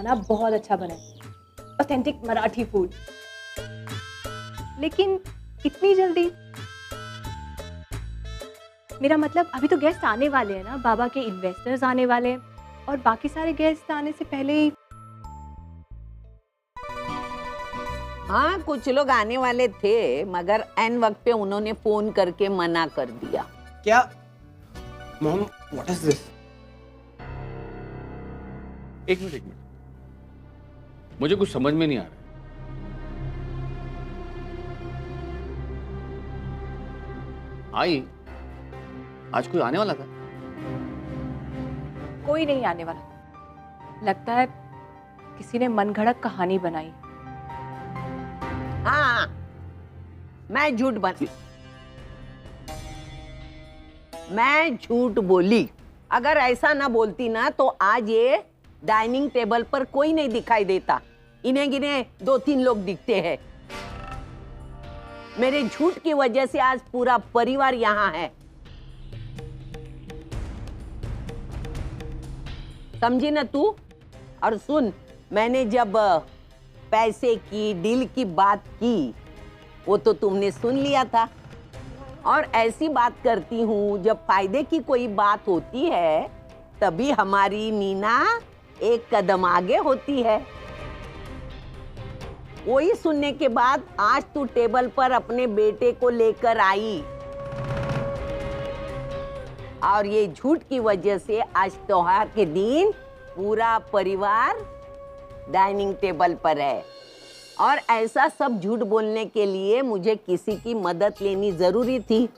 खाना बहुत अच्छा बना है, ऑथेंटिक मराठी फूड। लेकिन इतनी जल्दी? मेरा मतलब अभी तो गेस्ट आने वाले हैं ना, बाबा के इन्वेस्टर्स आने वाले हैं और बाकी सारे गेस्ट आने से पहले ही। हाँ, कुछ लोग आने वाले थे मगर एन वक्त पे उन्होंने फोन करके मना कर दिया। क्या? Mom, what is this? एक मिनट, मुझे कुछ समझ में नहीं आ रहा। आई, आज कोई आने वाला था? कोई नहीं आने वाला, लगता है किसी ने मनगढ़ंत कहानी बनाई। हाँ, मैं झूठ बोली। अगर ऐसा ना बोलती ना तो आज ये डाइनिंग टेबल पर कोई नहीं दिखाई देता। इन्हें गिने 2-3 लोग दिखते हैं। मेरे झूठ की वजह से आज पूरा परिवार यहाँ है। समझी ना तू? और सुन, मैंने जब पैसे की डील की बात की वो तो तुमने सुन लिया था। और ऐसी बात करती हूँ, जब फायदे की कोई बात होती है तभी हमारी मीना एक कदम आगे होती है। वही सुनने के बाद आज तू टेबल पर अपने बेटे को लेकर आई और ये झूठ की वजह से आज त्योहार के दिन पूरा परिवार डाइनिंग टेबल पर है। और ऐसा सब झूठ बोलने के लिए मुझे किसी की मदद लेनी जरूरी थी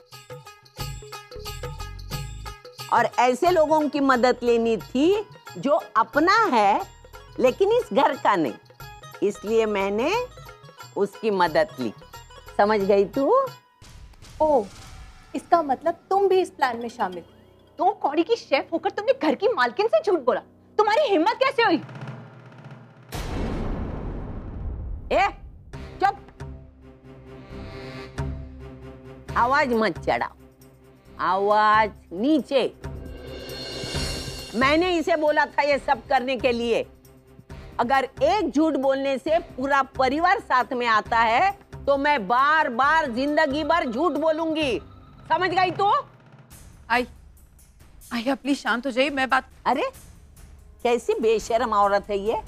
और ऐसे लोगों की मदद लेनी थी जो अपना है लेकिन इस घर का नहीं। इसलिए मैंने उसकी मदद ली। समझ गई तू? ओह, इसका मतलब तुम भी इस प्लान में शामिल। तुम कौड़ी की शेफ होकर तुमने घर की मालकिन से झूठ बोला। तुम्हारी हिम्मत कैसे हुई? ए, चुप! आवाज मत चढ़ाओ, आवाज नीचे। मैंने इसे बोला था ये सब करने के लिए। अगर एक झूठ बोलने से पूरा परिवार साथ में आता है तो मैं बार बार जिंदगी भर झूठ बोलूंगी। समझ गई तू? आई, आप प्लीज शांत हो जाइए, मैं बात। अरे कैसी बेशर्म औरत है ये।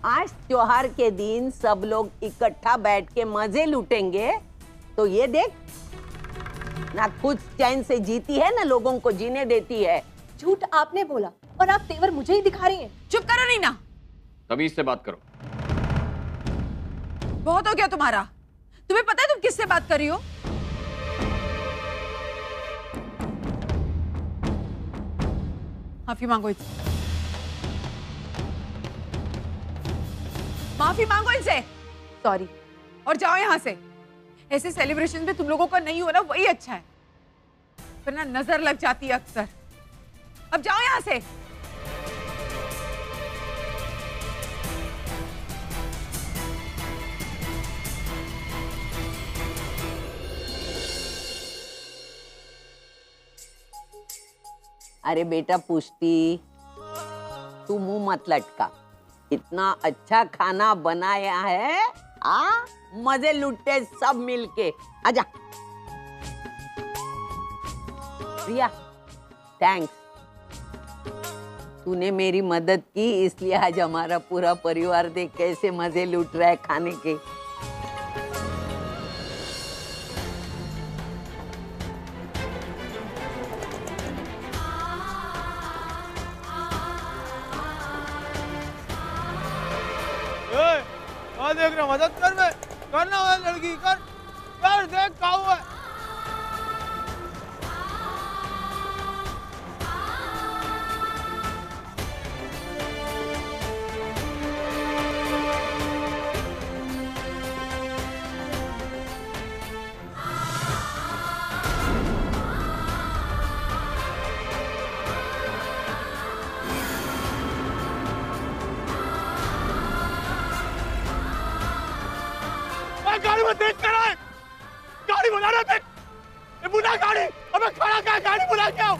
आज त्योहार के दिन सब लोग इकट्ठा बैठ के मजे लूटेंगे तो ये देख, ना खुद चैन से जीती है ना लोगों को जीने देती है। झूठ आपने बोला और आप तेवर मुझे ही दिखा रही हैं। चुप करो नीना, तमीज से बात करो। बहुत हो गया तुम्हारा। तुम्हें पता है तुम किससे बात कर रही हो? माफी मांगो इनसे, माफी मांगो इनसे। सॉरी। और जाओ यहाँ से। ऐसे सेलिब्रेशन में तुम लोगों का नहीं हो ना, वही अच्छा है, वरना नजर लग जाती है अक्सर। अब जाओ यहाँ से। अरे बेटा पुष्टि, तू मुंह मत लटका। इतना अच्छा खाना बनाया है, मजे लुटे सब मिलके। आजा प्रिया, थैंक्स। तूने मेरी मदद की इसलिए आज हमारा पूरा परिवार देख कैसे मजे लूट रहा है खाने के। देख रहा, मदद कर बे, करना है लड़की, कर देख क्या हुआ है। गाड़ी में देख कर आए, गाड़ी बुला रहा देख, बुला गाड़ी। अबे खड़ा क्या, गाड़ी बुला के आओ।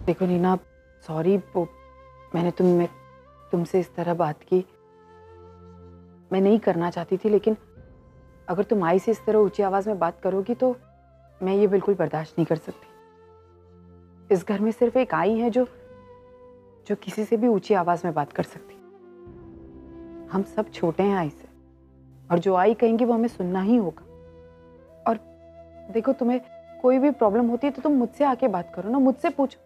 देखो नीना, सॉरी, वो मैंने तुमसे इस तरह बात की, मैं नहीं करना चाहती थी, लेकिन अगर तुम आई से इस तरह ऊंची आवाज में बात करोगी तो मैं ये बिल्कुल बर्दाश्त नहीं कर सकती। इस घर में सिर्फ एक आई है जो किसी से भी ऊंची आवाज में बात कर सकती। हम सब छोटे हैं आई से, और जो आई कहेंगी वो हमें सुनना ही होगा। और देखो, तुम्हें कोई भी प्रॉब्लम होती है तो तुम मुझसे आके बात करो ना, मुझसे पूछो।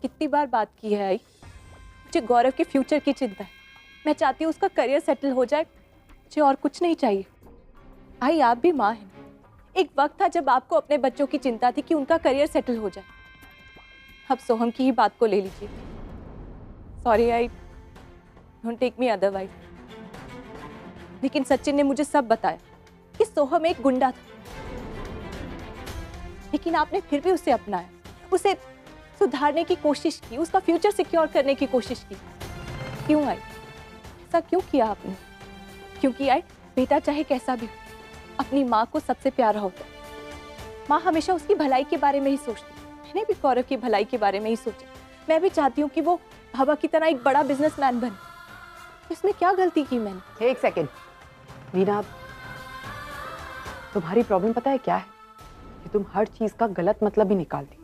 कितनी बार बात की है आई, मुझे गौरव के फ्यूचर की चिंता है। मैं चाहती हूँ उसका करियर सेटल हो जाए, मुझे और कुछ नहीं चाहिए। आई, आप भी माँ हैं। एक वक्त था जब आपको अपने बच्चों की चिंता थी कि उनका करियर सेटल हो जाए। अब सोहम की ही बात को ले लीजिए। Sorry I, don't take me otherwise, लेकिन सचिन ने मुझे सब बताया कि सोहम एक गुंडा था, लेकिन आपने फिर भी उसे अपनाया, उसे सुधारने की कोशिश की, उसका फ्यूचर सिक्योर करने की कोशिश की। क्यों आई, ऐसा क्यों किया आपने? क्योंकि आई, बेटा चाहे कैसा भी हो, अपनी माँ को सबसे प्यारा होता है। माँ हमेशा उसकी भलाई के बारे में ही सोचती है। मैंने भी गौरव की भलाई के बारे में ही सोचा। मैं भी चाहती हूँ कि वो बाबा की तरह एक बड़ा बिजनेसमैन बने। इसमें क्या गलती की मैंने? एक सेकेंड वीना, तुम्हारी प्रॉब्लम पता है क्या है? कि तुम हर चीज का गलत मतलब ही निकालती।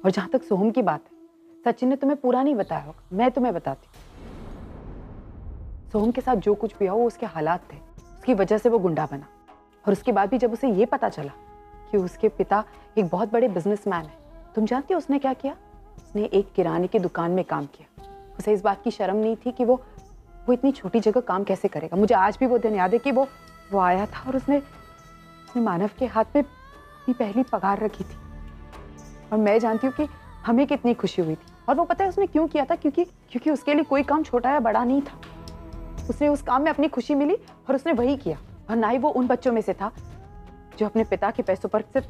और जहां तक सोहम की बात है, सचिन ने तुम्हें पूरा नहीं बताया होगा, मैं तुम्हें बताती हूँ। सोहम के साथ जो कुछ भी हुआ वो उसके हालात थे, उसकी वजह से वो गुंडा बना। और उसके बाद भी जब उसे ये पता चला कि उसके पिता एक बहुत बड़े बिजनेसमैन है, तुम जानती हो उसने क्या किया? उसने एक किराने की दुकान में काम किया। उसे इस बात की शर्म नहीं थी कि वो इतनी छोटी जगह काम कैसे करेगा। मुझे आज भी वो दिन याद है कि वो आया था और उसने मानव के हाथ में अपनी पहली पगार रखी थी। और मैं जानती हूँ कि हमें कितनी खुशी हुई थी। और वो पता है उसने क्यों किया था? क्योंकि उसके लिए कोई काम छोटा या बड़ा नहीं था। उसने उस काम में अपनी खुशी मिली और उसने वही किया। और ना ही वो उन बच्चों में से था जो अपने पिता के पैसों पर सिर्फ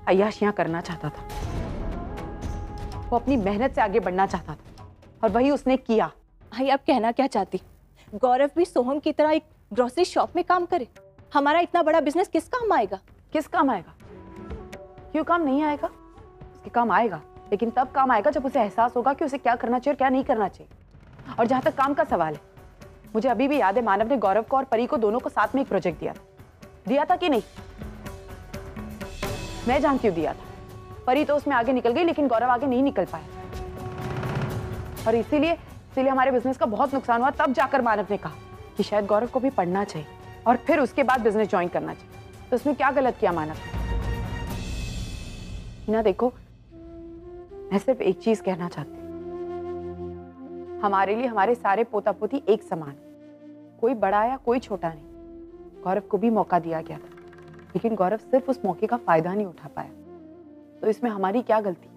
अय्याशियां करना चाहता था। वो अपनी मेहनत से आगे बढ़ना चाहता था और वही उसने किया। भाई, आप कहना क्या चाहती? गौरव भी सोहम की तरह एक ग्रोसरी शॉप में काम करे? हमारा इतना बड़ा बिजनेस किस काम आएगा? किस काम आएगा? क्यों काम नहीं आएगा? उसके काम आएगा, लेकिन तब काम आएगा जब उसे एहसास होगा कि उसे क्या करना चाहिए और क्या नहीं करना चाहिए। और जहां तक काम का सवाल है, मुझे अभी भी याद है मानव ने गौरव को और परी को दोनों को साथ में एक प्रोजेक्ट दिया था कि नहीं? मैं जानती हूँ दिया था। परी तो उसमें आगे निकल गई, लेकिन गौरव आगे नहीं निकल पाया। और इसीलिए हमारे बिजनेस का बहुत नुकसान हुआ। तब जाकर मानव ने कहा कि शायद गौरव को भी पढ़ना चाहिए और फिर उसके बाद बिजनेस ज्वाइन करना चाहिए। तो उसमें क्या गलत किया मानव ने? देखो, मैं सिर्फ एक चीज कहना चाहती हूँ, हमारे लिए हमारे सारे पोता पोती एक समान, कोई बड़ा या कोई छोटा नहीं। गौरव को भी मौका दिया गया था, लेकिन गौरव सिर्फ उस मौके का फायदा नहीं उठा पाया। तो इसमें हमारी क्या गलती है?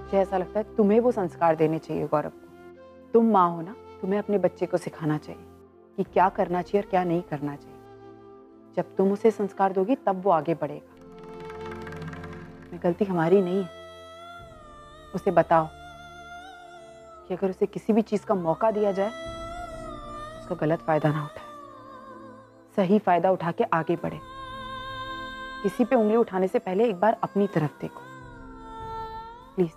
मुझे ऐसा लगता है तुम्हें वो संस्कार देने चाहिए गौरव को। तुम माँ हो ना, तुम्हें अपने बच्चे को सिखाना चाहिए कि क्या करना चाहिए और क्या नहीं करना चाहिए। जब तुम उसे संस्कार दोगी तब वो आगे बढ़ेगा। गलती हमारी नहीं है। उसे बताओ कि अगर उसे किसी भी चीज का मौका दिया जाए, उसका गलत फायदा ना उठाए, सही फायदा उठा के आगे बढ़े। किसी पे उंगली उठाने से पहले एक बार अपनी तरफ देखो, प्लीज।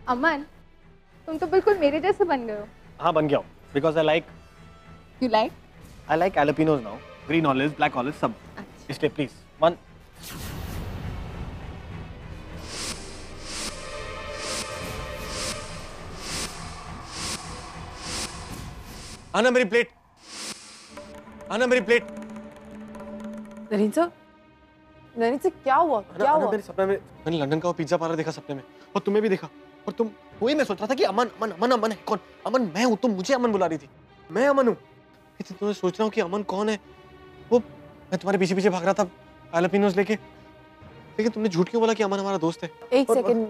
अमन, तुम तो बिल्कुल मेरे जैसे बन गए हो। हाँ, बन गया हूँ, because I like jalapenos now, green olives, black olives सब। इसलिए प्लीज वन। आना मेरी प्लेट, आना मेरी प्लेट। नरीन सर, क्या हुआ? क्या हुआ? मेरे सपने में मैंने लंदन का वो पिज्जा पार्लर देखा सपने में, और तुम्हें भी देखा। और तुम, वही मैं सोच रहा था कि अमन अमन अमन अमन है कौन? अमन मैं हूँ, तुम मुझे अमन बुला रही थी। मैं अमन हूँ। तुम्हें सोच रहा हूँ कि अमन कौन है। वो मैं तुम्हारे पीछे पीछे भाग रहा था एलोपिनोज लेके, लेकिन तुमने झूठ क्यों बोला कि अमन हमारा दोस्त है? एक सेकंड,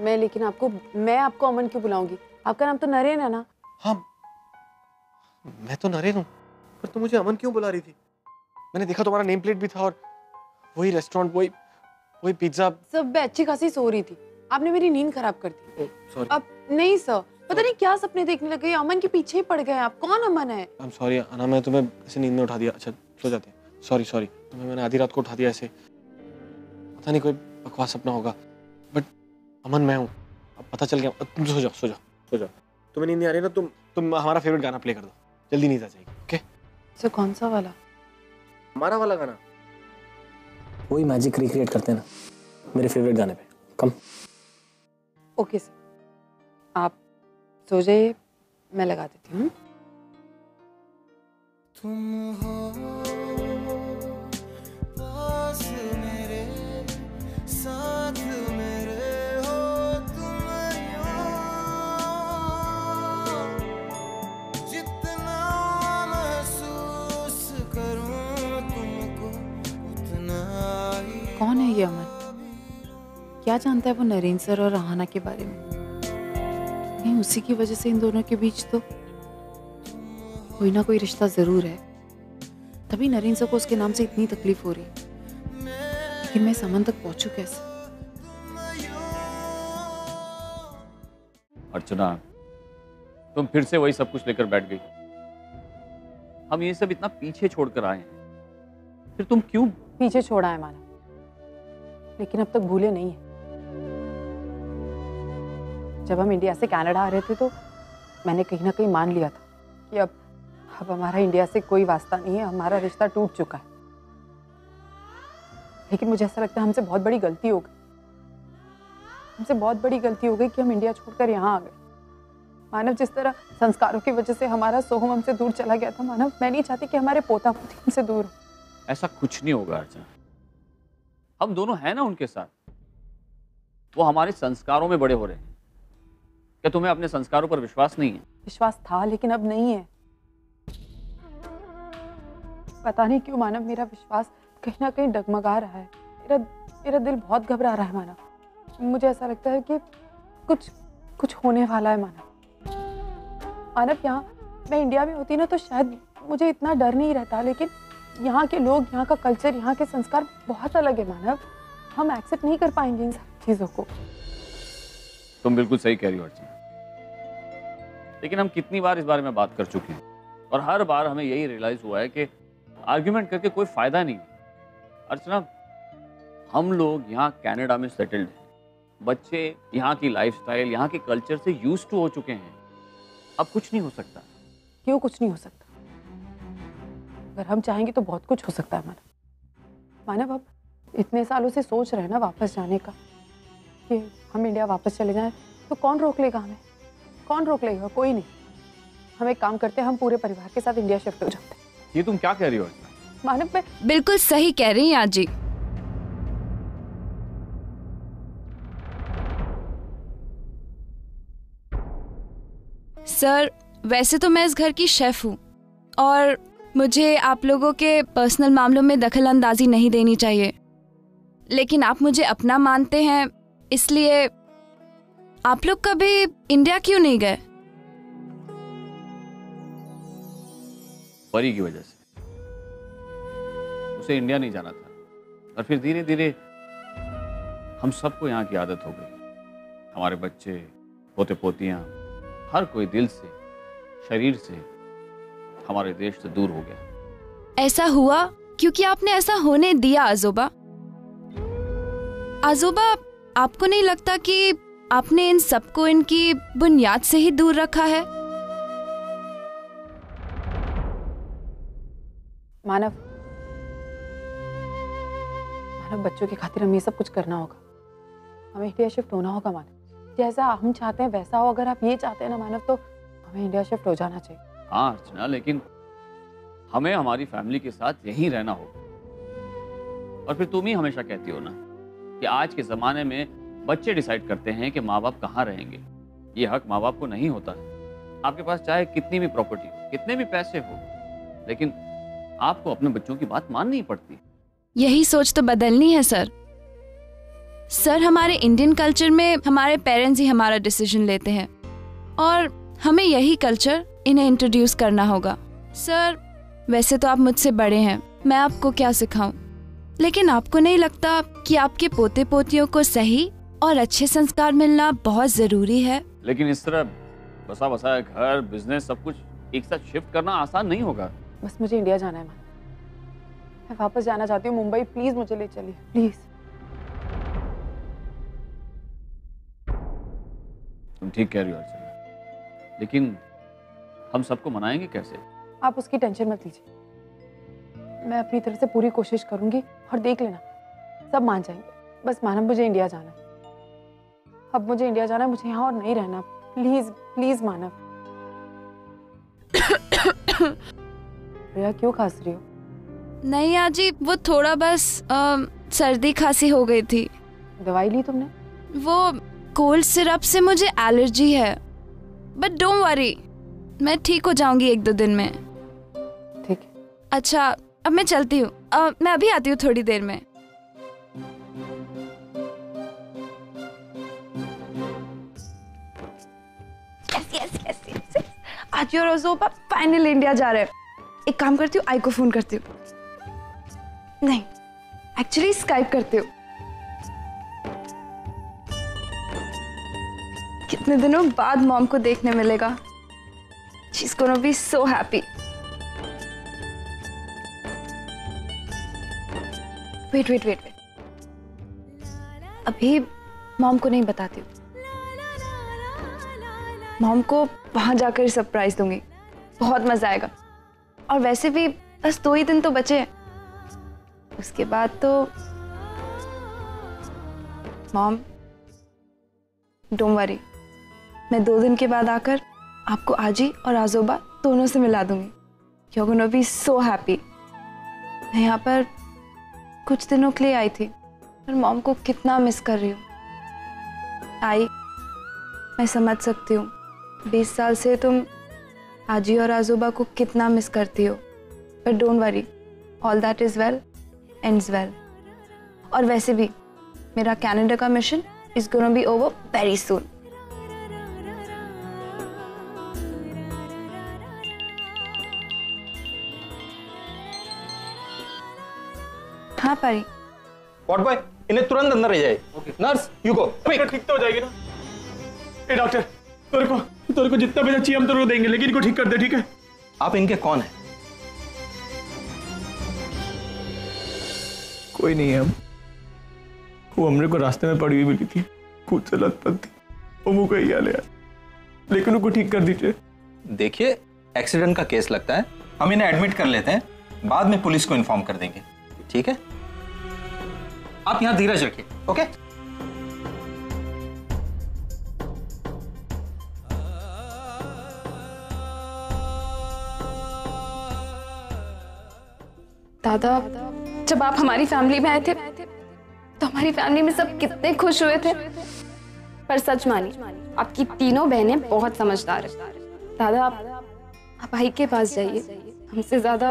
मैं आपको अमन क्यों बुलाऊंगी? आपका नाम तो नरेन है ना? हाँ, मैं तो नरेन हूँ, पर तुम मुझे अमन क्यों बुला रही थी? मैंने देखा तुम्हारा नेम प्लेट भी था और वही रेस्टोरेंट, वही पिज्जा। सब मैं अच्छी खासी सो रही थी, आपने मेरी नींद खराब कर दी। सॉरी। अब नहीं सर, पता नहीं क्या सपने देखने लगे, अमन के पीछे ही पड़ गए आप। कौन अमन है? आई एम सॉरी अना, मैं तुम्हें ऐसे नींद में उठा दिया। अच्छा सो जाते हैं। सॉरी तुम्हें मैंने आधी रात को उठा दिया ऐसे। पता नहीं कोई बकवास सपना होगा, बट अमन मैं हूँ, अब पता चल गया। तुम सो जाओ। तुम्हें नींद नहीं आ रही ना, तुम हमारा फेवरेट गाना प्ले कर दो, जल्दी नींद आ जाएगी। ओके सर कौन सा वाला? हमारा वाला गाना, वही मैजिक रिक्रिएट करते हैं ना मेरे फेवरेट गाने पे। कम। ओके सर, आप सो जाइए, मैं लगा देती हूँ। तुम हो पास मेरे, साथ मेरे हो तुम यूं, जितना महसूस करूं तुमको उतना ही। कौन है ये अमन? क्या जानता है वो नरेंद्र सर और रहाना के बारे में? कहीं उसी की वजह से इन दोनों के बीच तो कोई ना कोई रिश्ता जरूर है, तभी नरेंद्र सर को उसके नाम से इतनी तकलीफ हो रही है। लेकिन मैं इस अमन तक पहुंचूं कैसे? अर्चना, तुम फिर से वही सब कुछ लेकर बैठ गई। हम ये सब इतना पीछे छोड़कर आए हैं, फिर तुम क्यों? पीछे छोड़ा है माना, लेकिन अब तक भूले नहीं है। जब हम इंडिया से कनाडा आ रहे थे तो मैंने कहीं ना कहीं मान लिया था कि अब हमारा इंडिया से कोई वास्ता नहीं है, हमारा रिश्ता टूट चुका है। लेकिन मुझे ऐसा लगता है हमसे बहुत बड़ी गलती हो गई, हमसे बहुत बड़ी गलती हो गई कि हम इंडिया छोड़कर यहाँ आ गए। मानव, जिस तरह संस्कारों की वजह से हमारा सोहम हमसे दूर चला गया था, मानव मैं नहीं चाहती कि हमारे पोता पोती हमसे दूर हो। ऐसा कुछ नहीं होगा अर्चना, हम दोनों हैं ना उनके साथ। वो हमारे संस्कारों में बड़े हो रहे हैं। क्या तुम्हें अपने संस्कारों पर विश्वास नहीं है? विश्वास था लेकिन अब नहीं है। पता नहीं क्यों मानव, मेरा विश्वास कहीं ना कहीं डगमगा रहा है। मेरा दिल बहुत घबरा रहा है मानव। मुझे ऐसा लगता है कि कुछ होने वाला है मानव। यहाँ मैं इंडिया में होती ना तो शायद मुझे इतना डर नहीं रहता, लेकिन यहाँ के लोग, यहाँ का कल्चर, यहाँ के संस्कार बहुत अलग है मानव। हम एक्सेप्ट नहीं कर पाएंगे इन सारी चीजों को। तुम बिल्कुल सही कह रही हो अर्चना, लेकिन हम कितनी बार इस बारे में बात कर चुके हैं और हर बार हमें यही रियलाइज हुआ है कि आर्ग्यूमेंट करके कोई फायदा नहीं। अर्चना, हम लोग यहाँ कनाडा में सेटल्ड हैं, बच्चे यहाँ की लाइफस्टाइल, यहाँ के कल्चर से यूज्ड टू हो चुके हैं। अब कुछ नहीं हो सकता। क्यों कुछ नहीं हो सकता? अगर हम चाहेंगे तो बहुत कुछ हो सकता है मानव। अब इतने सालों से सोच रहे हैं ना वापस जाने का, कि हम इंडिया वापस चले जाएं, तो कौन रोक लेगा हमें? कौन रोक लेगा? कोई नहीं। हम एक काम करते हैं, हम पूरे परिवार के साथ इंडिया शिफ्ट हो जाते हैं। ये तुम क्या कह रही हो मानव? मैं बिल्कुल सही कह रही हैं आजी। सर, वैसे तो मैं इस घर की शेफ हूँ और मुझे आप लोगों के पर्सनल मामलों में दखल अंदाजी नहीं देनी चाहिए, लेकिन आप मुझे अपना मानते हैं, इसलिए आप लोग कभी इंडिया क्यों नहीं गए? परी की वजह से। उसे इंडिया नहीं जाना था और फिर धीरे धीरे हम सबको यहाँ की आदत हो गई। हमारे बच्चे, पोते पोतियां, हर कोई दिल से, शरीर से हमारे देश से दूर हो गया। ऐसा हुआ क्योंकि आपने ऐसा होने दिया आजोबा। आजोबा, आपको नहीं लगता कि आपने इन सबको इनकी बुनियाद से ही दूर रखा है? मानव, बच्चों की खातिर हमें ये सब कुछ करना होगा। हमें इंडिया शिफ्ट होना होगा मानव। जैसा हम चाहते हैं वैसा हो। अगर आप ये चाहते हैं ना मानव, तो हमें इंडिया शिफ्ट हो जाना चाहिए। हाँ अर्चना, लेकिन हमें हमारी फैमिली के साथ यहीं रहना होगा। और फिर तुम ही हमेशा कहती हो ना कि आज के ज़माने में बच्चे डिसाइड करते हैं कि माँ बाप कहाँ रहेंगे। ये हक माँ बाप को नहीं होता है। आपके पास चाहे कितनी भी प्रॉपर्टी हो, कितने भी पैसे हो, लेकिन आपको अपने बच्चों की बात माननी पड़ती। यही सोच तो बदलनी है सर। सर, हमारे इंडियन कल्चर में हमारे पेरेंट्स ही हमारा डिसीजन लेते हैं और हमें यही कल्चर इन्हें इंट्रोड्यूस करना होगा। सर, वैसे तो आप मुझसे बड़े हैं, मैं आपको क्या सिखाऊं, लेकिन आपको नहीं लगता कि आपके पोते पोतियों को सही और अच्छे संस्कार मिलना बहुत जरूरी है? लेकिन इस तरह बसा बसाया घर, बिजनेस, सब कुछ एक साथ शिफ्ट करना आसान नहीं होगा। बस मुझे इंडिया जाना है मानव, मैं वापस जाना चाहती हूँ मुंबई, प्लीज मुझे ले चलिए प्लीज। तुम ठीक कह रही हो अर्चना, लेकिन हम सबको मनाएंगे कैसे? आप उसकी टेंशन मत लीजिए, मैं अपनी तरफ से पूरी कोशिश करूंगी और देख लेना सब मान जाएंगे। बस मानव मुझे इंडिया जाना है, अब मुझे इंडिया जाना है, मुझे यहाँ और नहीं रहना। प्लीज प्लीज मानव। प्रिया क्यों खांस रही हो? नहीं आजी, वो थोड़ा बस सर्दी खांसी हो गई थी। दवाई ली तुमने? वो कोल्ड सिरप से मुझे एलर्जी है, बट डोंट वरी, मैं ठीक हो जाऊंगी 1-2 दिन में। ठीक है। अच्छा अब मैं चलती हूँ, मैं अभी आती हूँ थोड़ी देर में। yes. आज और अज़ोबा फाइनल इंडिया जा रहे हैं। एक काम करती हूँ, आई को फोन करती हूँ, नहीं एक्चुअली स्काइप करती हूँ। कितने दिनों बाद मॉम को देखने मिलेगा। She's gonna be so happy. Wait. अभी मॉम को नहीं बताती हूँ, मॉम को वहां जाकर सरप्राइज दूंगी, बहुत मजा आएगा। और वैसे भी बस 2 ही दिन तो बचे हैं, उसके बाद तो मॉम डोंट वरी, मैं 2 दिन के बाद आकर आपको आजी और आजोबा दोनों से मिला दूंगी। You're gonna be so happy. मैं यहाँ पर कुछ दिनों के लिए आई थी, पर मॉम को कितना मिस कर रही हूँ। आई, मैं समझ सकती हूँ, 20 साल से तुम आजी और आजोबा को कितना मिस करती हो, पर don't worry, all that is well ends well. और वैसे भी मेरा कनाडा का mission is gonna be over very soon. हाँ परी। वॉट बॉय, इन्हें तुरंत अंदर ले जाए। Nurse you go quick. ठीक तो हो जाएगी ना? ए डॉक्टर, तेरे को जितना पैसा चाहिए हम तेरे को देंगे, लेकिन इनको ठीक कर दे, ठीक है? आप इनके कौन है? कोई नहीं है हम। वो हमरे को रास्ते में पड़ी हुई मिली थी, खुद से लत थी, वो मुँह का ही हाल है यार, लेकिन उनको ठीक कर दीजिए। देखिए, एक्सीडेंट का केस लगता है, हम इन्हें एडमिट कर लेते हैं, बाद में पुलिस को इन्फॉर्म कर देंगे, ठीक है? आप यहां धीरज रखिए, ओके? दादा, जब आप हमारी फैमिली में आए थे तो हमारी फैमिली में सब कितने खुश हुए थे। पर सच मानी, आपकी तीनों बहनें बहुत समझदार हैं। दादा, आप भाई के पास जाइए, हमसे ज्यादा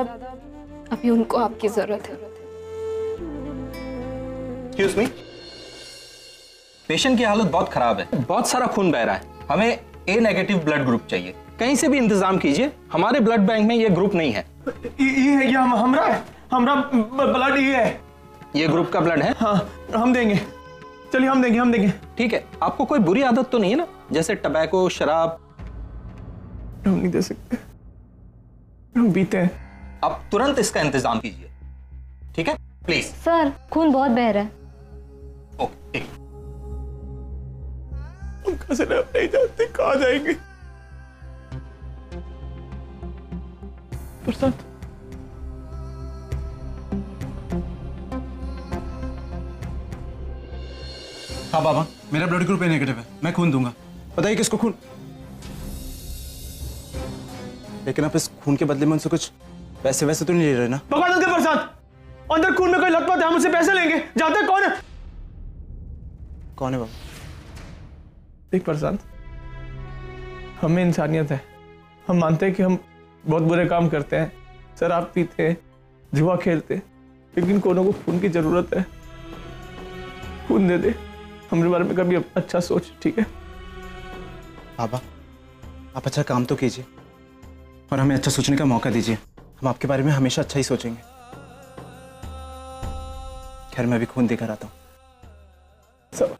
अभी उनको आपकी जरूरत है। एक्सक्यूज मी, पेशेंट की हालत बहुत खराब है, बहुत सारा खून बह रहा है, हमें ए नेगेटिव ब्लड ग्रुप चाहिए, कहीं से भी इंतजाम कीजिए, हमारे ब्लड बैंक में ये ग्रुप नहीं है। ये है, ये हमरा ब्लड ये है, ये ग्रुप का ब्लड है? हाँ हम देंगे, चलिए हम देंगे। ठीक है, आपको कोई बुरी आदत तो नहीं है ना, जैसे टबैको, शराब? हम नहीं दे सकते, हम पीते हैं। आप तुरंत इसका इंतजाम कीजिए, ठीक है? प्लीज। सर, खून बहुत बह रहा है। ओके, उनका से नहीं जानते कहाँ जाएंगे। प्रशांत, हाँ बाबा, मेरा ब्लड ग्रुप ए नेगेटिव है, मैं खून दूंगा। बताइए किसको खून? लेकिन आप इस खून के बदले में उनसे कुछ पैसे वैसे तो नहीं ले रहे ना? भगवान के प्रसाद, अंदर खून में कोई लथपथ है, हम उससे पैसे लेंगे, जानते हैं कौन है? कौन है बाबा? देख प्रशांत, हमें इंसानियत है, हम मानते हैं कि हम बहुत बुरे काम करते हैं, शराब पीते हैं, जुआ खेलते हैं, लेकिन कोनों को खून की जरूरत है। खून दे दे, हमारे बारे में कभी अच्छा सोच, ठीक है? बाबा, आप अच्छा काम तो कीजिए और हमें अच्छा सोचने का मौका दीजिए, हम आपके बारे में हमेशा अच्छा ही सोचेंगे। खैर मैं भी खून देकर आता हूँ। सब